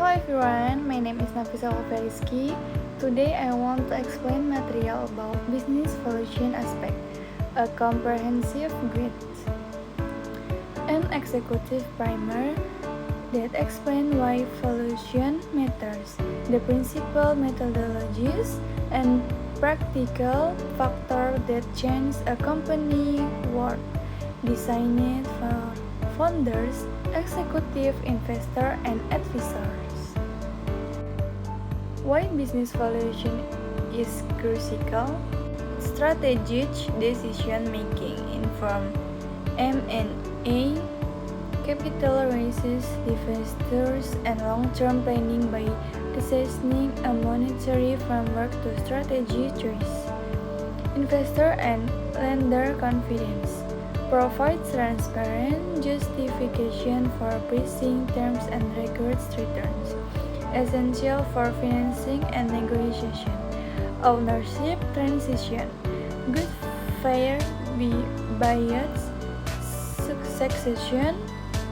Hello everyone, my name is Nafisa Alfariski. Today I want to explain material about business valuation aspect, a comprehensive guide, an executive primer that explains why valuation matters, the principal methodologies, and practical factors that change a company worth, designed for founders, executive investor, and advisors. Why business valuation is crucial? Strategic decision making inform M&A, capital raises, divestitures, and long-term planning by assessing a monetary framework to strategy choice. Investor and lender confidence provides transparent justification for pricing terms and records returns, essential for financing and negotiation. Ownership transition, good fair buyout, succession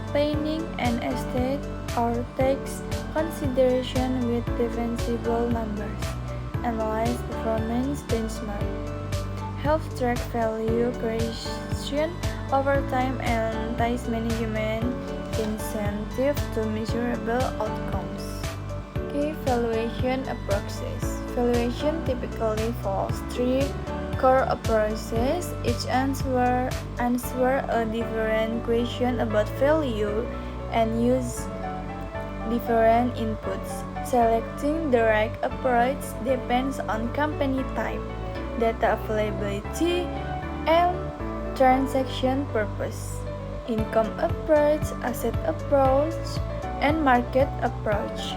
planning, and estate or tax consideration with defensible numbers. Analyze performance benchmark. Helps track value creation over time and ties management incentive to measurable outcomes. Key valuation approaches. Valuation typically follows three core approaches. Each answer a different question about value and use different inputs. Selecting the right approach depends on company type, data availability, and transaction purpose. Income approach, asset approach, and market approach.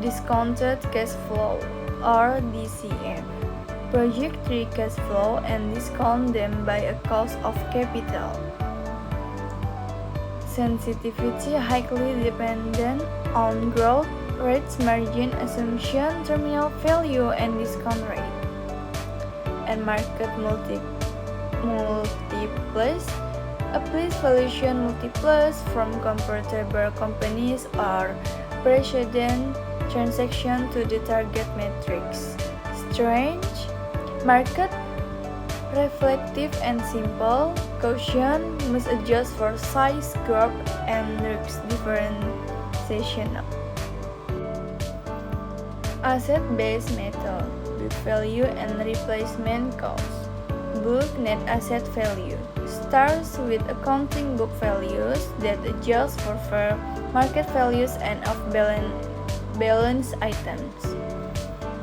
Discounted cash flow or DCF. Project free cash flow and discount them by a cost of capital. Sensitivity highly dependent on growth rates, margin assumption, terminal value, and discount rate. And market multipliers. Applies valuation multipliers from comparable companies or precedent transaction to the target metrics. Strength, market reflective and simple. Caution must adjust for size, growth, and risk differentiation. Asset-based method. Book value and replacement cost. Book net asset value starts with accounting book values that adjust for fair market values and off-balance items.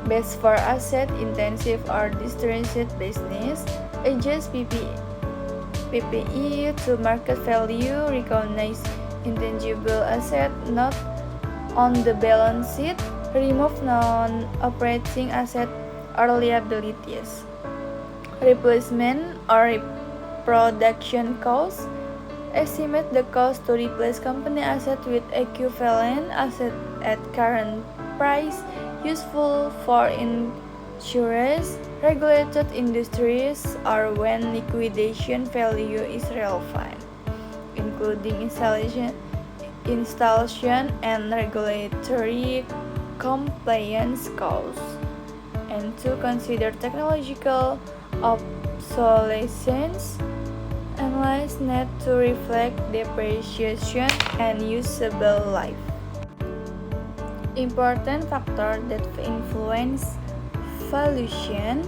Best for asset-intensive or distressed business, adjust PPE to market value, recognize intangible asset not on the balance sheet, remove non-operating asset or liabilities. Replacement or reproduction cost, estimate the cost to replace company asset with equivalent asset at current price, useful for insurance, regulated industries, or when liquidation value is relevant, including installation and regulatory compliance costs. And to consider technological obsolescence, analyze net to reflect depreciation and usable life. Important factors that influence valuation: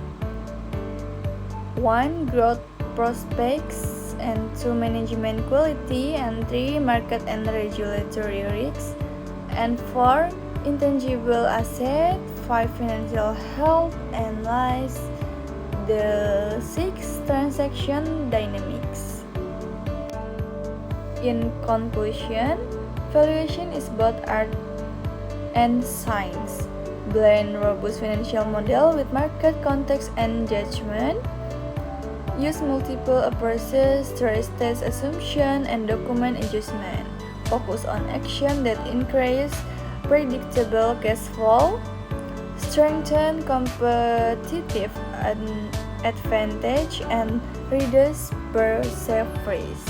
1. Growth prospects, and 2. Management quality, and 3. Market and regulatory risks, and 4. Intangible asset, 5. Financial health, and last, the 6. Transaction dynamics. In conclusion, valuation is both art and science. Blend robust financial model with market context and judgment. Use multiple approaches, stress test assumption, and document adjustment. Focus on action that increase predictable cash flow, strengthen competitive advantage, and reduce perceived risk.